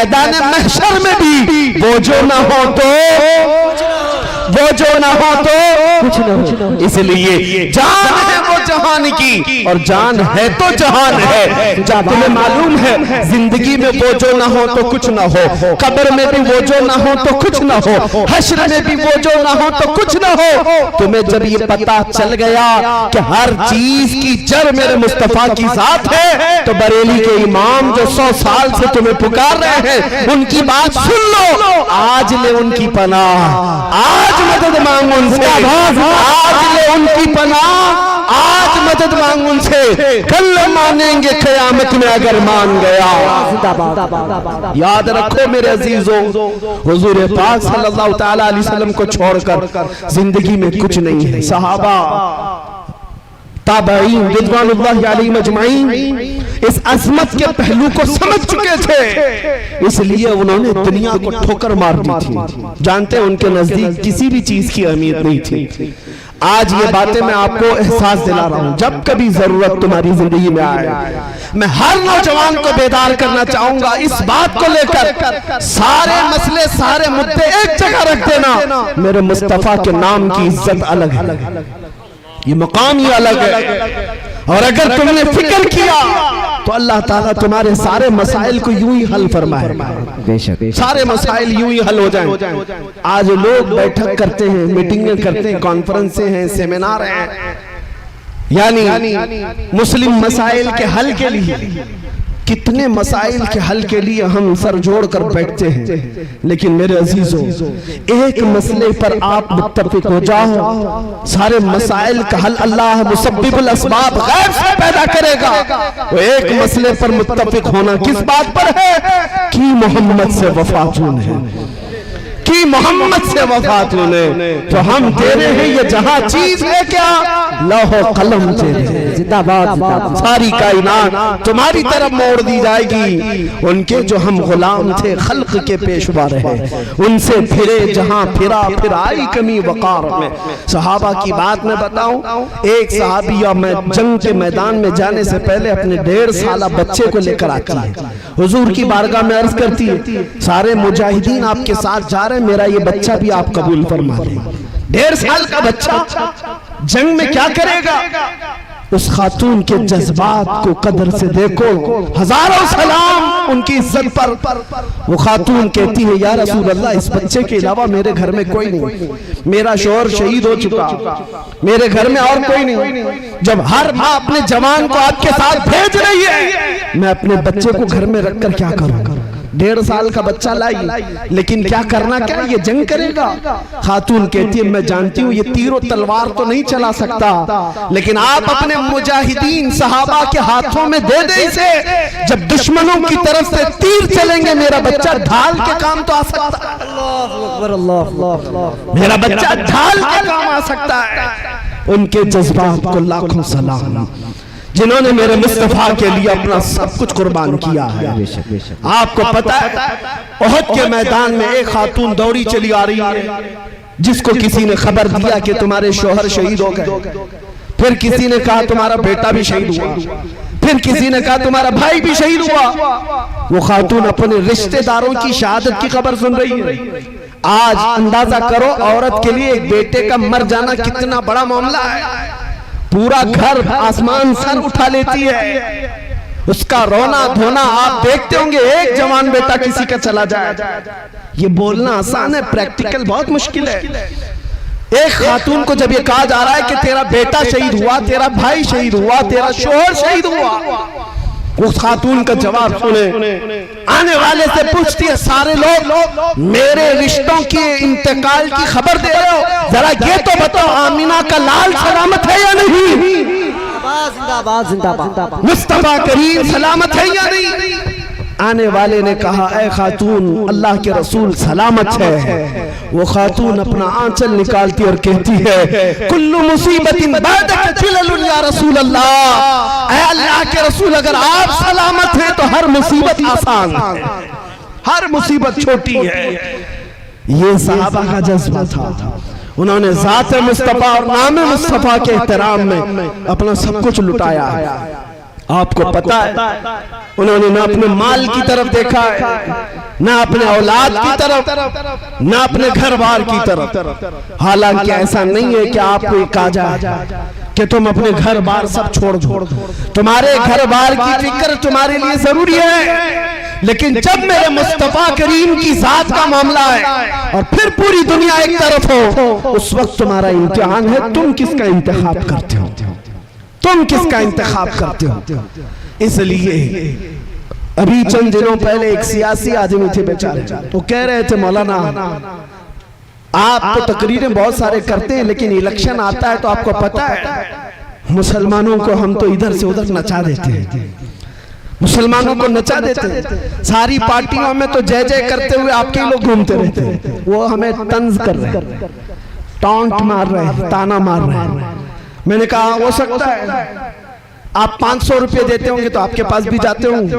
मैदान महशर में भी वो जो ना हो तो कुछ न हो। इसलिए जान है वो जहान की और जान है तो जहान है। तुम्हें मालूम है जिंदगी में वो जो ना हो तो कुछ ना हो, कब्र में भी वो जो ना हो तो कुछ ना हो, हश्र में भी वो जो ना हो तो कुछ ना हो। तुम्हें जब ये पता चल गया कि हर चीज की जड़ मेरे मुस्तफा की जात है, तो बरेली के इमाम जो 100 साल से तुम्हें पुकार रहे हैं उनकी बात सुन लो। आज ले उनकी पनाह, आज मदद मांग उनसे, आज ले उनकी पनाह, आज मदद मांग उनसे, कल मानेंगे क़यामत में अगर मान गया। याद रखो मेरे अजीजों, हुजूर पाक सल्लल्लाहु तआला अलैहि वसल्लम को छोड़कर जिंदगी में कुछ नहीं है। सहाबा ताबईन रिज़वानुल्लाहि अलैहिम अजमईन इस अज़मत के पहलू को समझ चुके थे, इसलिए उन्होंने दुनिया को ठोकर मार दी थी। जानते हैं उनके नजदीक किसी भी चीज की अहमियत नहीं थी। आज ये बातें मैं आपको एहसास दिला रहा हूं, जब कभी जरूरत तुम्हारी जिंदगी में आए, मैं हर नौजवान को बेदार करना चाहूंगा इस बात को लेकर, सारे मसले सारे मुद्दे एक जगह रख देना। मेरे मुस्तफा के नाम की इज्जत अलग है, ये मकाम ही अलग है, और अगर तुमने फिक्र किया तो अल्लाह ताला तुम्हारे सारे मसाइल को यूं ही हल फरमाए, सारे मसाइल यूं ही हल हो जाएं। आज लोग बैठक करते हैं, मीटिंगें करते हैं, कॉन्फ्रेंसें हैं, सेमिनार हैं, यानी मुस्लिम मसाइल के हल के लिए, कितने मसाइल के हल के लिए हम सर जोड़कर बैठते हैं। लेकिन मेरे अजीजों, एक मसले पर आप मुत्तफिक हो जाओ, सारे मसाइल का हल अल्लाह मुसब्बिबुल अस्बाब गैब से पैदा करेगा। वो एक मसले पर मुत्तफिक होना किस बात पर है कि मोहम्मद से वफातून है, कि मोहम्मद से वफातून है। तो हम तेरे हैं ये जहां चीज है क्या, लौह कलम तेरे, जिंदाबाद, सारी कायनात तुम्हारी तरफ मोड़ दी जाएगी। उनके जो हम गुलाम थे, खल्क के पेशवा रहे, उनसे फिरे जहां फिरा, फिर आई कमी वकार में। सहाबा की बात मैं बताऊं, एक सहाबिया मैं जंग के मैदान में जाने से पहले अपने 1.5 साल बच्चे को लेकर आती है, हुजूर की बारगाह में अर्ज करती है, सारे मुजाहिदीन आपके साथ जा रहे हैं, मेरा ये बच्चा भी आप कबूल फरमा लें। 1.5 साल का बच्चा जंग में क्या करेगा? उस खातून के जज्बात को कदर से देखो, हजारों सलाम उनकी इज्जत पर। वो खातून कहती है, या रसूल अल्लाह, इस बच्चे के अलावा मेरे घर में कोई नहीं, मेरा शौहर शहीद हो चुका, मेरे घर में और कोई नहीं। जब हर माँ अपने जवान को आपके साथ भेज रही है, मैं अपने बच्चे को घर में रखकर क्या करूँ? 1.5 साल का बच्चा लाई, लेकिन क्या करना, क्या ये जंग करेगा? खातून कहती है, मैं जानती हूँ ये तीर और तलवार तो नहीं चला सकता, लेकिन आप अपने मुजाहिदीन सहाबा के हाथों में दे दे इसे, जब दुश्मनों की तरफ से तीर चलेंगे मेरा बच्चा ढाल के काम तो आ सकता है। मेरा बच्चा ढाल के काम आ सकता है। उनके जज्बात को लाखों सलाम, जिन्होंने मेरे मुस्तफा के लिए अपना सब कुछ कुर्बान किया है। आपको पता है, ओहद के मैदान में एक खातून दौड़ी चली आ रही है, जिसको किसी ने खबर दिया कि तुम्हारे शौहर शहीद हो गए, फिर किसी ने कहा तुम्हारा बेटा भी शहीद हुआ, फिर किसी ने कहा तुम्हारा भाई भी शहीद हुआ। वो खातून अपने रिश्तेदारों की शहादत की खबर सुन रही है। आज अंदाजा करो, औरत के लिए एक बेटे का मर जाना कितना बड़ा मामला है। पूरा घर आसमान सर उठा लेती है, उसका रोना धोना आप देखते होंगे। एक जवान बेटा किसी का चला जाए, ये बोलना आसान है, प्रैक्टिकल बहुत मुश्किल है। एक खातून को जब ये कहा जा रहा है कि तेरा बेटा शहीद हुआ, तेरा भाई शहीद हुआ, तेरा शौहर शहीद हुआ, उस खातून का जवाब सुने, आने वाले से पूछती है, सारे लोग मेरे रिश्तों के इंतकाल की खबर दे रहे हो, जरा ये तो बताओ आमीना का लाल सलामत है या नहीं? जिंदाबाद जिंदाबाद, मुस्तफा करीम सलामत है या नहीं? आने वाले ने कहा, ऐ खातून, अल्लाह के रसूल सलामत है। वो खातून अपना आंचल निकालती और कहती है, कुल्लु मुसीबतिन बादक जिललुन या रसूल अल्लाह, ऐ अल्लाह के रसूल, अगर आप सलामत हैं तो हर मुसीबत आसान है, हर मुसीबत छोटी है। ये सहाबा का जज्बा था। उन्होंने ज़ात मुस्तफा और नाम मुस्तफा के एहतराम में अपना सब कुछ लुटाया। आपको पता है उन्होंने ना अपने माल की तरफ देखा है, ना अपने औलाद की तरफ, ना अपने घर बार की तरफ। हालांकि ऐसा नहीं है कि आपको एक कहा जाए कि तुम अपने घर बार सब छोड़ दो, तुम्हारे घर बार की फिक्र तुम्हारे लिए जरूरी है, लेकिन जब मेरे मुस्तफा करीम की जात का मामला है और फिर पूरी दुनिया एक तरफ हो, उस वक्त तुम्हारा इम्तिहान है, तुम किसका इंतखाब करते हो, तुम किसका इंतखाब करते हो। इसलिए अभी चंद दिनों पहले एक सियासी आदमी थे बेचारे, तो कह रहे थे मौलाना आप तो तकरीरें बहुत सारे करते हैं, लेकिन इलेक्शन आता है तो आपको पता है मुसलमानों को हम तो इधर से उधर नचा देते हैं, मुसलमानों को नचा देते हैं, सारी पार्टियों में तो जय जय करते हुए आपके लोग घूमते रहते हैं, वो हमें तंज कर रहे हैं, टॉन्ट मार रहे हैं, ताना मार रहे हैं। मैंने कहा हो सकता है आप 500 रुपये देते होंगे तो आपके पास भी जाते होंगे,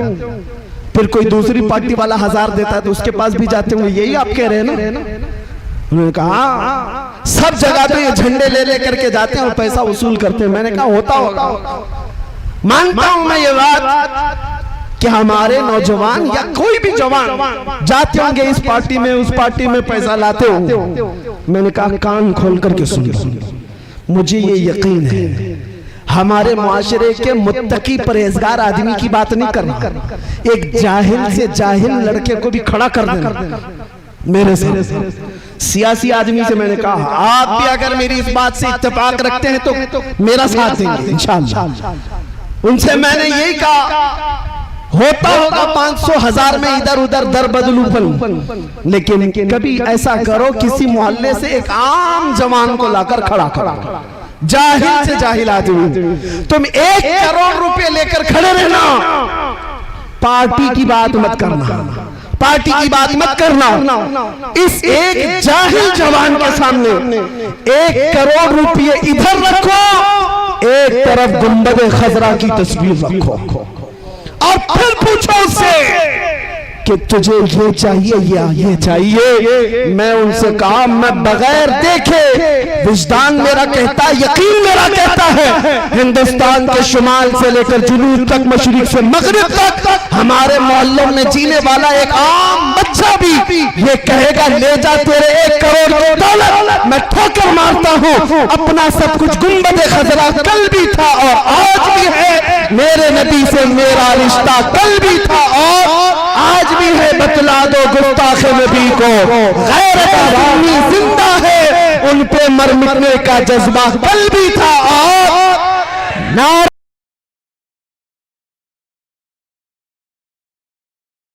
फिर कोई दूसरी पार्टी वाला 1000 देता है तो उसके पास भी जाते होंगे, यही आप कह रहे हैं ना। उन्होंने कहा सब जगह पे ये झंडे ले ले करके जाते हैं और पैसा वसूल करते हैं। मैंने कहा होता होगा, मानता हूं मैं ये बात कि हमारे नौजवान या कोई भी जवान जाते होंगे इस पार्टी में उस पार्टी में पैसा लाते होंगे। मैंने कहा कान खोल करके सुनिए, मुझे ये यकीन है हमारे मुआशरे के मुत्तकी परहेजगार आदमी की बात नहीं करना, एक जाहिल से जाहिल लड़के को भी खड़ा कर देना मेरे से सियासी आदमी से। मैंने कहा आप भी अगर मेरी इस बात से इत्तेफाक रखते हैं तो मेरा साथ देंगे इंशाअल्लाह। उनसे मैंने यही कहा होता होगा 500 1000 में इधर उधर दर बदलूपन, लेकिन कभी ऐसा करो किसी मोहल्ले से एक आम जवान को लाकर खड़ा करो, जाहिल से जाहिल आदमी। तुम 1 करोड़ रुपए लेकर खड़े रहना, पार्टी की बात मत करना, पार्टी की बात मत करना। इस एक जाहिल जवान के सामने 1 करोड़ रुपए इधर रखो, एक तरफ गुंबद खजरा की तस्वीर रखो और फिर पूछो उससे कि तुझे ये चाहिए या ये चाहिए। मैं उनसे कहा मैं बगैर देखे, विजदान मेरा कहता है, यकीन मेरा कहता है, हिंदुस्तान के शुमाल से लेकर जुनूब तक, मशरिक से मगरिब तक हमारे मोहल्लों में जीने वाला एक आम बच्चा भी ये कहेगा ले जा तेरे 1 करोड़ की दौलत। मैं ठोकर मारता हूँ, अपना सब कुछ गुंबद खजरा कल भी था और आज भी है, मेरे नबी से मेरा रिश्ता कल भी था और आज भी है। बतला दो गुस्ताखे नबी को गैरत आवामी जिंदा है, उन पे मर मिटने का जज्बा कल भी था और